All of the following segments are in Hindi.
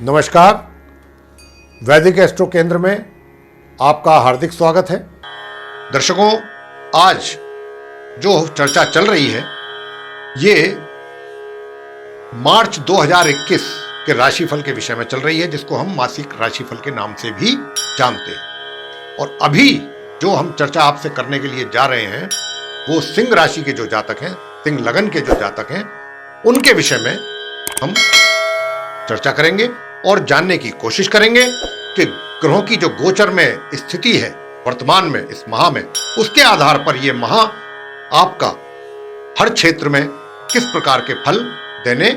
नमस्कार। वैदिक एस्ट्रो केंद्र में आपका हार्दिक स्वागत है। दर्शकों, आज जो चर्चा चल रही है ये मार्च 2021 के राशिफल के विषय में चल रही है, जिसको हम मासिक राशिफल के नाम से भी जानते हैं। और अभी जो हम चर्चा आपसे करने के लिए जा रहे हैं वो सिंह राशि के जो जातक हैं, सिंह लगन के जो जातक हैं, उनके विषय में हम चर्चा करेंगे और जानने की कोशिश करेंगे कि ग्रहों की जो गोचर में स्थिति है वर्तमान में इस माह में, उसके आधार पर यह माह आपका हर क्षेत्र में किस प्रकार के फल देने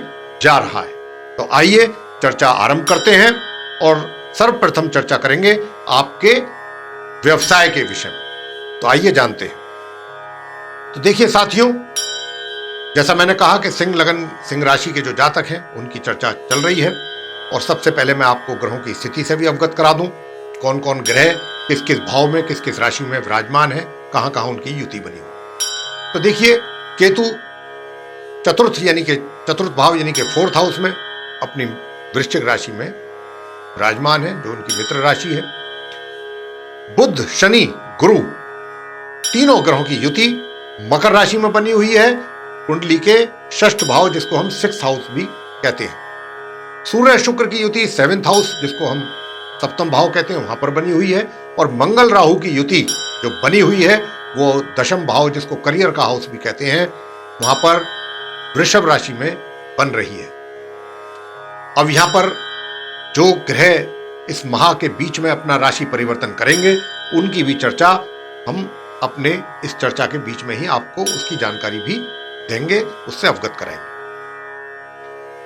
जा रहा है। तो आइए चर्चा आरंभ करते हैं और सर्वप्रथम चर्चा करेंगे आपके व्यवसाय के विषय में। तो आइए जानते हैं। तो देखिए साथियों, जैसा मैंने कहा कि सिंह लगन सिंह राशि के जो जातक हैं उनकी चर्चा चल रही है। और सबसे पहले मैं आपको ग्रहों की स्थिति से भी अवगत करा दूं, कौन कौन ग्रह किस किस भाव में किस किस राशि में विराजमान है, कहां कहां उनकी युति बनी हुई। तो देखिए, केतु चतुर्थ भाव यानी कि फोर्थ हाउस में अपनी वृश्चिक राशि में विराजमान है, जो उनकी मित्र राशि है। बुध, शनि, गुरु तीनों ग्रहों की युति मकर राशि में बनी हुई है, कुंडली के षष्ठ भाव जिसको हम सिक्स्थ हाउस भी कहते हैं। सूर्य शुक्र की युति सेवेंथ हाउस जिसको हम सप्तम भाव कहते हैं, वहां पर बनी हुई है। और मंगल राहु की युति जो बनी हुई है वो दशम भाव जिसको करियर का हाउस भी कहते हैं, वहां पर वृषभ राशि में बन रही है। अब यहां पर जो ग्रह इस माह के बीच में अपना राशि परिवर्तन करेंगे उनकी भी चर्चा हम अपने इस चर्चा के बीच में ही आपको उसकी जानकारी भी देंगे, उससे अवगत कराएंगे।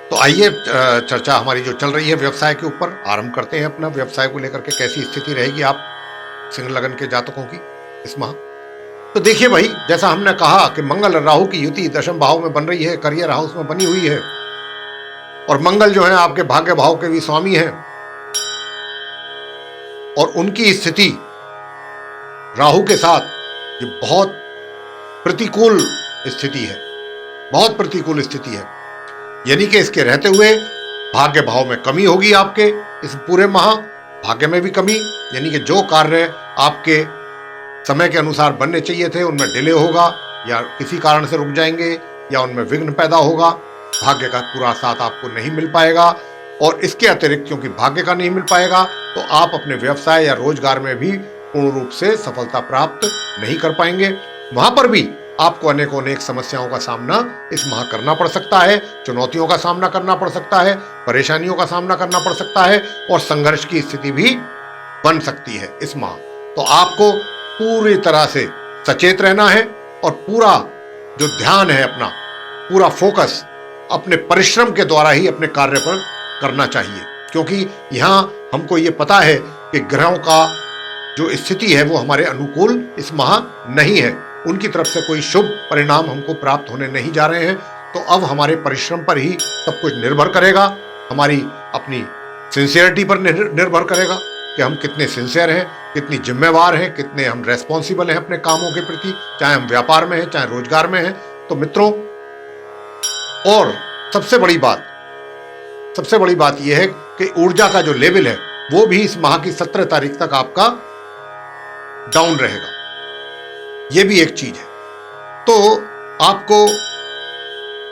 तो आइए चर्चा हमारी जो चल रही है व्यवसाय के ऊपर आरंभ करते हैं। अपना व्यवसाय को लेकर के कैसी स्थिति रहेगी आप सिंह लगन के जातकों की इस माह। तो देखिए भाई, जैसा हमने कहा कि मंगल राहु की युति दशम भाव में बन रही है, करियर हाउस में बनी हुई है। और मंगल जो है आपके भाग्य भाव के भी स्वामी हैं और उनकी स्थिति राहु के साथ ये बहुत प्रतिकूल स्थिति है, बहुत प्रतिकूल स्थिति है। यानी कि इसके रहते हुए भाग्य भाव में कमी होगी आपके इस पूरे माह, भाग्य में भी कमी, यानी कि जो कार्य आपके समय के अनुसार बनने चाहिए थे उनमें डिले होगा या किसी कारण से रुक जाएंगे या उनमें विघ्न पैदा होगा, भाग्य का पूरा साथ आपको नहीं मिल पाएगा। और इसके अतिरिक्त क्योंकि भाग्य का नहीं मिल पाएगा तो आप अपने व्यवसाय या रोजगार में भी पूर्ण रूप से सफलता प्राप्त नहीं कर पाएंगे। वहां पर भी आपको अनेक समस्याओं का सामना इस माह करना पड़ सकता है, चुनौतियों का सामना करना पड़ सकता है, परेशानियों का सामना करना पड़ सकता है और संघर्ष की स्थिति भी बन सकती है इस माह। तो आपको पूरी तरह से सचेत रहना है और पूरा जो ध्यान है अपना पूरा फोकस अपने परिश्रम के द्वारा ही अपने कार्य पर करना चाहिए, क्योंकि यहां हमको ये पता है कि ग्रहों का जो स्थिति है वो हमारे अनुकूल इस माह नहीं है, उनकी तरफ से कोई शुभ परिणाम हमको प्राप्त होने नहीं जा रहे हैं। तो अब हमारे परिश्रम पर ही सब कुछ निर्भर करेगा, हमारी अपनी सिंसियरिटी पर निर्भर करेगा कि हम कितने सिंसियर हैं, कितनी जिम्मेवार हैं, कितने हम रेस्पॉन्सिबल हैं अपने कामों के प्रति, चाहे हम व्यापार में हैं चाहे रोजगार में हैं। तो मित्रों, और सबसे बड़ी बात यह है कि ऊर्जा का जो लेवल है वो भी इस माह की 17 तारीख तक आपका डाउन रहेगा, यह भी एक चीज है। तो आपको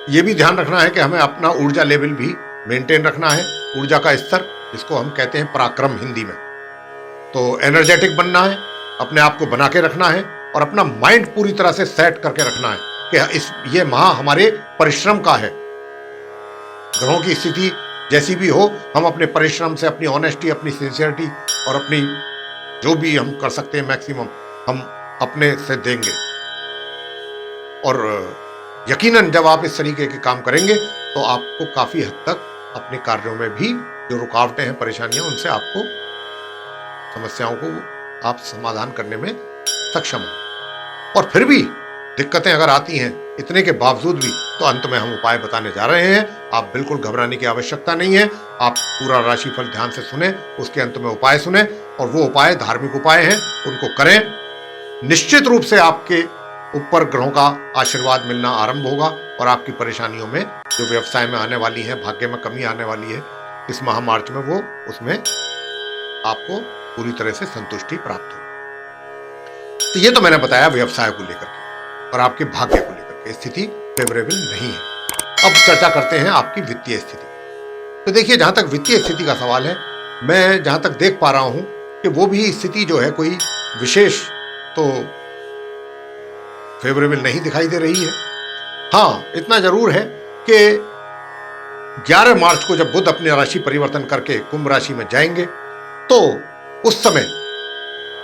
यह भी ध्यान रखना है कि हमें अपना ऊर्जा लेवल भी मेंटेन रखना है, ऊर्जा का स्तर जिसको हम कहते हैं पराक्रम हिंदी में। तो एनर्जेटिक बनना है, अपने आप को बना के रखना है और अपना माइंड पूरी तरह से सेट करके रखना है कि ये माह हमारे परिश्रम का है। ग्रहों की स्थिति जैसी भी हो, हम अपने परिश्रम से, अपनी ऑनेस्टी, अपनी सिंसियरिटी और अपनी जो भी हम कर सकते हैं मैक्सिमम हम अपने से देंगे। और यकीनन जब आप इस तरीके के काम करेंगे तो आपको काफी हद तक अपने कार्यों में भी जो रुकावटें हैं, परेशानियां, उनसे आपको समस्याओं को आप समाधान करने में सक्षम हो। और फिर भी दिक्कतें अगर आती हैं इतने के बावजूद भी, तो अंत में हम उपाय बताने जा रहे हैं। आप बिल्कुल घबराने की आवश्यकता नहीं है। आप पूरा राशिफल ध्यान से सुने, उसके अंत में उपाय सुने और वो उपाय धार्मिक उपाय हैं, उनको करें। निश्चित रूप से आपके ऊपर ग्रहों का आशीर्वाद मिलना आरंभ होगा और आपकी परेशानियों में जो व्यवसाय में आने वाली है, भाग्य में कमी आने वाली है, इस माह मार्च में वो उसमें आपको पूरी तरह से संतुष्टि प्राप्त हो। तो ये तो मैंने बताया व्यवसाय को लेकर के और आपके भाग्य को लेकर के स्थिति फेवरेबल नहीं है। अब चर्चा करते हैं आपकी वित्तीय स्थिति। तो देखिए, जहां तक वित्तीय स्थिति का सवाल है, मैं जहां तक देख पा रहा हूं कि वो भी स्थिति जो है कोई विशेष तो फेवरेबल नहीं दिखाई दे रही है। हाँ, इतना जरूर है कि 11 मार्च को जब बुध अपनी राशि परिवर्तन करके कुंभ राशि में जाएंगे तो उस समय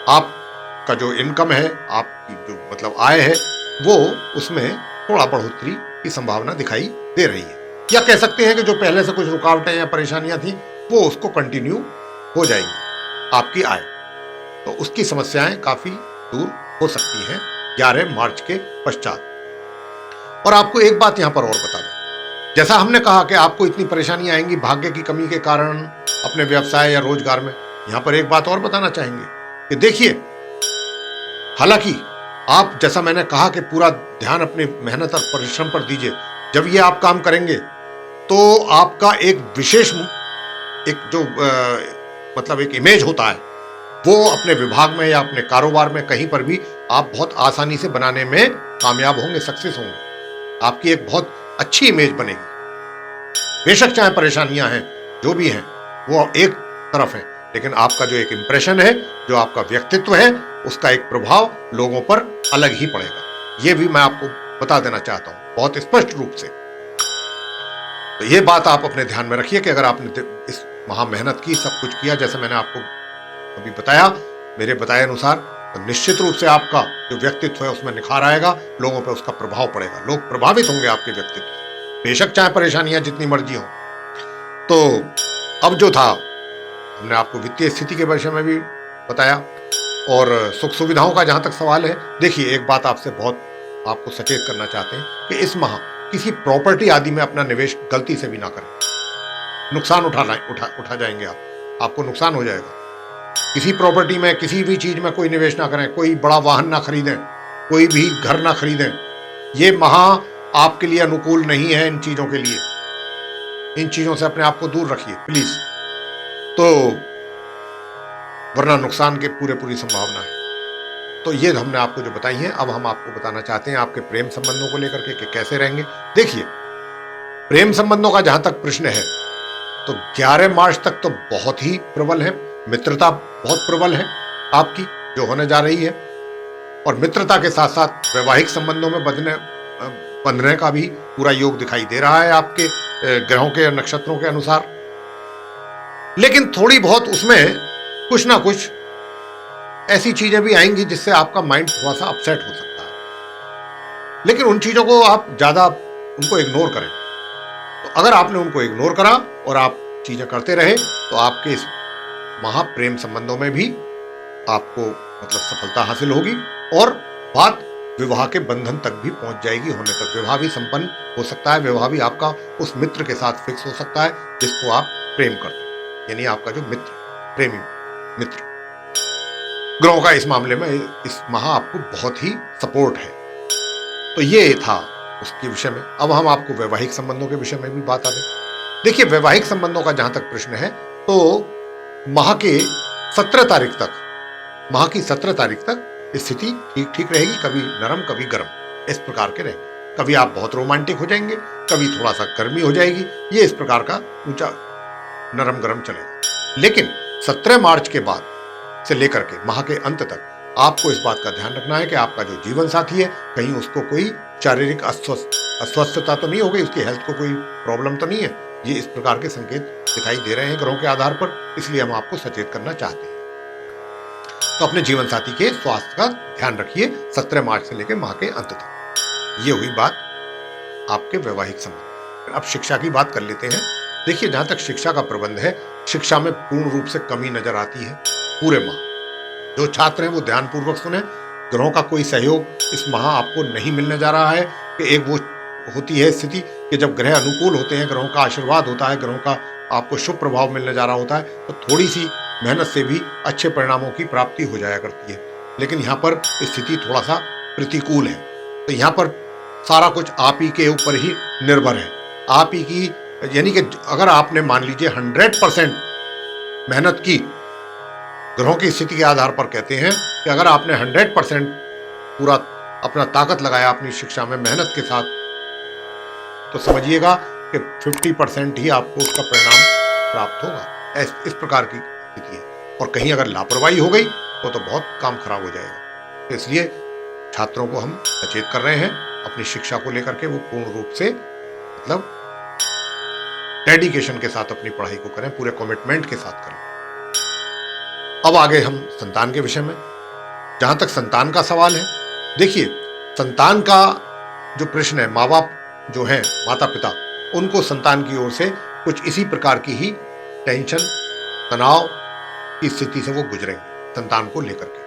आपका जो इनकम है, आपकी जो मतलब आय है, वो उसमें थोड़ा बढ़ोतरी की संभावना दिखाई दे रही है। या कह सकते हैं कि जो पहले से कुछ रुकावटें या परेशानियां थी वो उसको कंटिन्यू हो जाएंगी। आपकी आय तो उसकी समस्याएं काफी दूर हो सकती हैं 11 मार्च के पश्चात। और आपको एक बात यहां पर और बता दें, जैसा हमने कहा कि आपको इतनी परेशानियां आएंगी भाग्य की कमी के कारण अपने व्यवसाय या रोजगार में, यहां पर एक बात और बताना चाहेंगे कि देखिए, हालांकि आप, जैसा मैंने कहा कि पूरा ध्यान अपनी मेहनत और परिश्रम पर दीजिए, जब ये आप काम करेंगे तो आपका एक विशेष एक जो मतलब एक इमेज होता है वो अपने विभाग में या अपने कारोबार में कहीं पर भी आप बहुत आसानी से बनाने में कामयाब होंगे, सक्सेस होंगे। आपकी एक बहुत अच्छी इमेज बनेगी। बेशक चाहे परेशानियां हैं, जो भी हैं, वो एक तरफ है, लेकिन आपका जो एक इंप्रेशन है, जो आपका व्यक्तित्व है, उसका एक प्रभाव लोगों पर अलग ही पड़ेगा। ये भी मैं आपको बता देना चाहता हूं बहुत स्पष्ट रूप से। तो ये बात आप अपने ध्यान में रखिए कि अगर आपने इस महा मेहनत की, सब कुछ किया, जैसे मैंने आपको अभी बताया, मेरे बताए अनुसार, तो निश्चित रूप से आपका जो व्यक्तित्व है उसमें निखार आएगा, लोगों पर उसका प्रभाव पड़ेगा, लोग प्रभावित होंगे आपके व्यक्तित्व से, बेशक चाहे परेशानियां जितनी मर्जी हो। तो अब जो था, हमने आपको वित्तीय स्थिति के विषय में भी बताया और सुख सुविधाओं का जहां तक सवाल है, देखिए, एक बात आपसे बहुत आपको सचेत करना चाहते हैं कि इस माह किसी प्रॉपर्टी आदि में अपना निवेश गलती से भी ना करें। नुकसान उठा जाएंगे आपको नुकसान हो जाएगा। किसी प्रॉपर्टी में, किसी भी चीज में कोई निवेश ना करें, कोई बड़ा वाहन ना खरीदें, कोई भी घर ना खरीदें। ये माह आपके लिए अनुकूल नहीं है इन चीजों के लिए। इन चीजों से अपने आप को दूर रखिए प्लीज, तो वरना नुकसान के पूरी संभावना है। तो ये हमने आपको जो बताई है। अब हम आपको बताना चाहते हैं आपके प्रेम संबंधों को लेकर के कि कैसे रहेंगे। देखिए, प्रेम संबंधों का जहां तक प्रश्न है तो 11 मार्च तक तो बहुत ही प्रबल है, मित्रता बहुत प्रबल है आपकी जो होने जा रही है, और मित्रता के साथ साथ वैवाहिक संबंधों में बंधने का भी पूरा योग दिखाई दे रहा है आपके ग्रहों के नक्षत्रों के अनुसार। लेकिन थोड़ी बहुत उसमें कुछ ना कुछ ऐसी चीजें भी आएंगी जिससे आपका माइंड थोड़ा सा अपसेट हो सकता है, लेकिन उन चीजों को आप ज्यादा उनको इग्नोर करें। तो अगर आपने उनको इग्नोर करा और आप चीजें करते रहे तो आपके इस महाप्रेम संबंधों में भी आपको मतलब सफलता हासिल होगी और बात विवाह के बंधन तक भी पहुंच जाएगी, होने तक विवाह भी संपन्न हो सकता है। विवाह भी आपका उस मित्र के साथ फिक्स हो सकता है जिसको आप प्रेम करते हैं, यानी आपका जो मित्र, प्रेमी मित्र। ग्रहों का इस मामले में इस माह आपको बहुत ही सपोर्ट है। तो ये था उसके विषय में। अब हम आपको वैवाहिक संबंधों के विषय में भी बता दें। देखिए, वैवाहिक संबंधों का जहां तक प्रश्न है तो माह के 17 तारीख तक, माह की 17 तारीख तक स्थिति ठीक रहेगी, कभी नरम कभी गर्म, इस प्रकार के रहेंगे। कभी आप बहुत रोमांटिक हो जाएंगे, कभी थोड़ा सा गर्मी हो जाएगी, ये इस प्रकार का ऊंचा नरम गर्म चलेगा। लेकिन 17 मार्च के बाद से लेकर के माह के अंत तक आपको इस बात का ध्यान रखना है कि आपका जो जीवन साथी है कहीं उसको कोई शारीरिक अस्वस्थता तो नहीं हो गई, उसकी हेल्थ को कोई प्रॉब्लम तो नहीं है। ये इस प्रकार के संकेत दिखाई दे रहे हैं ग्रहों के आधार पर, इसलिए हम आपको सचेत करना चाहते हैं। तो अपने जीवन साथी के स्वास्थ्य का ध्यान रखिए 17 मार्च से लेकर माह के अंत तक। ये हुई बात आपके वैवाहिक संबंध। अब शिक्षा की बात कर लेते हैं। देखिए, जहां तक शिक्षा का प्रबंध है, शिक्षा में पूर्ण रूप से कमी नजर आती है पूरे माह। जो छात्र हैं वो ध्यानपूर्वक सुने, ग्रहों का कोई सहयोग इस माह आपको नहीं मिलने जा रहा है। कि एक वो होती है स्थिति कि जब ग्रह अनुकूल होते हैं, ग्रहों का आशीर्वाद होता है, ग्रहों का आपको शुभ प्रभाव मिलने जा रहा होता है, तो थोड़ी सी मेहनत से भी अच्छे परिणामों की प्राप्ति हो जाया करती है। लेकिन यहाँ पर स्थिति थोड़ा सा प्रतिकूल है, तो यहाँ पर सारा कुछ आप ही के ऊपर ही निर्भर है। आप ही की यानी कि अगर आपने मान लीजिए 100% मेहनत की, ग्रहों की स्थिति के आधार पर कहते हैं कि अगर आपने 100% पूरा अपना ताकत लगाया अपनी शिक्षा में मेहनत के साथ, तो समझिएगा कि 50% ही आपको उसका परिणाम प्राप्त होगा। इस प्रकार की स्थिति है। और कहीं अगर लापरवाही हो गई तो बहुत काम खराब हो जाएगा। तो इसलिए छात्रों को हम सचेत कर रहे हैं अपनी शिक्षा को लेकर के, वो पूर्ण रूप से मतलब डेडिकेशन के साथ अपनी पढ़ाई को करें, पूरे कमिटमेंट के साथ करें। अब आगे हम संतान के विषय में, जहां तक संतान का सवाल है, देखिए संतान का जो प्रश्न है, माँ बाप जो हैं, माता पिता, उनको संतान की ओर से कुछ इसी प्रकार की ही टेंशन, तनाव की स्थिति से वो गुजरेंगे संतान को लेकर के।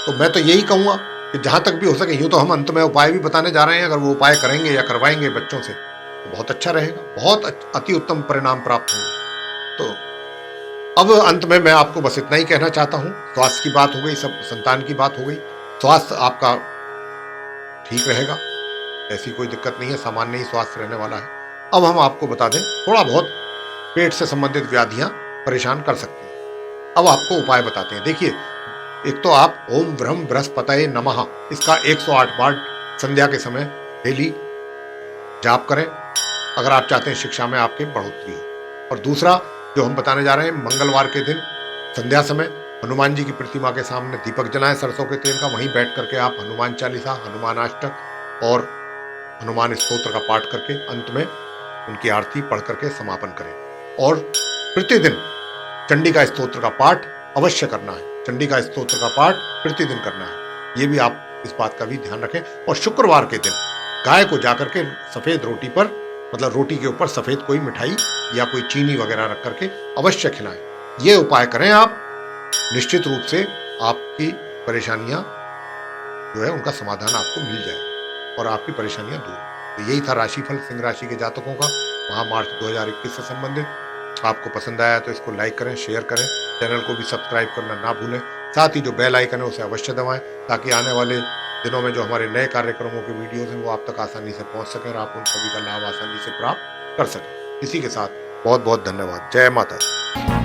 तो मैं तो यही कहूंगा कि जहां तक भी हो सके, यूं तो हम अंत में उपाय भी बताने जा रहे हैं, अगर वो उपाय करेंगे या करवाएंगे बच्चों से तो बहुत अच्छा रहेगा, बहुत अति उत्तम परिणाम प्राप्त होंगे। तो अब अंत में मैं आपको बस इतना ही कहना चाहता हूं, स्वास्थ्य की बात हो गई, सब संतान की बात हो गई, स्वास्थ्य आपका ठीक रहेगा, ऐसी कोई दिक्कत नहीं है, सामान्य ही स्वास्थ्य रहने वाला है। अब हम आपको बता दें, थोड़ा बहुत पेट से संबंधित व्याधियां परेशान कर सकती हैं। अब आपको उपाय बताते हैं। देखिए, एक तो आप ओम ब्रह्म बृहस्पतये नमः, इसका 108 बार संध्या के समय डेली जाप करें, अगर आप चाहते हैं शिक्षा में आपकी बढ़ोतरी हो। और दूसरा जो हम बताने जा रहे हैं, मंगलवार के दिन संध्या समय हनुमान जी की प्रतिमा के सामने दीपक जलाएं सरसों के तेल का, वहीं बैठ करके आप हनुमान चालीसा, हनुमान अष्टक और हनुमान स्तोत्र का पाठ करके अंत में उनकी आरती पढ़ करके समापन करें। और प्रतिदिन चंडिका स्तोत्र का पाठ अवश्य करना है, चंडिका स्तोत्र का पाठ प्रतिदिन करना है, ये भी आप इस बात का भी ध्यान रखें। और शुक्रवार के दिन गाय को जाकर के सफेद रोटी पर, मतलब रोटी के ऊपर सफेद कोई मिठाई या कोई चीनी वगैरह रख करके अवश्य खिलाएं। ये उपाय करें आप, निश्चित रूप से आपकी परेशानियां जो है उनका समाधान आपको मिल जाएगा और आपकी परेशानियां दूर। तो यही था राशिफल सिंह राशि के जातकों का मार्च 2021 से संबंधित। आपको पसंद आया तो इसको लाइक करें, शेयर करें, चैनल को भी सब्सक्राइब करना ना भूलें। साथ ही जो बेल आइकन है उसे अवश्य दबाएं, ताकि आने वाले दिनों में जो हमारे नए कार्यक्रमों के वीडियोस हैं वो आप तक आसानी से पहुंच सकें और आप उन सभी का लाभ आसानी से प्राप्त कर सकें। इसी के साथ बहुत बहुत धन्यवाद। जय माता दी।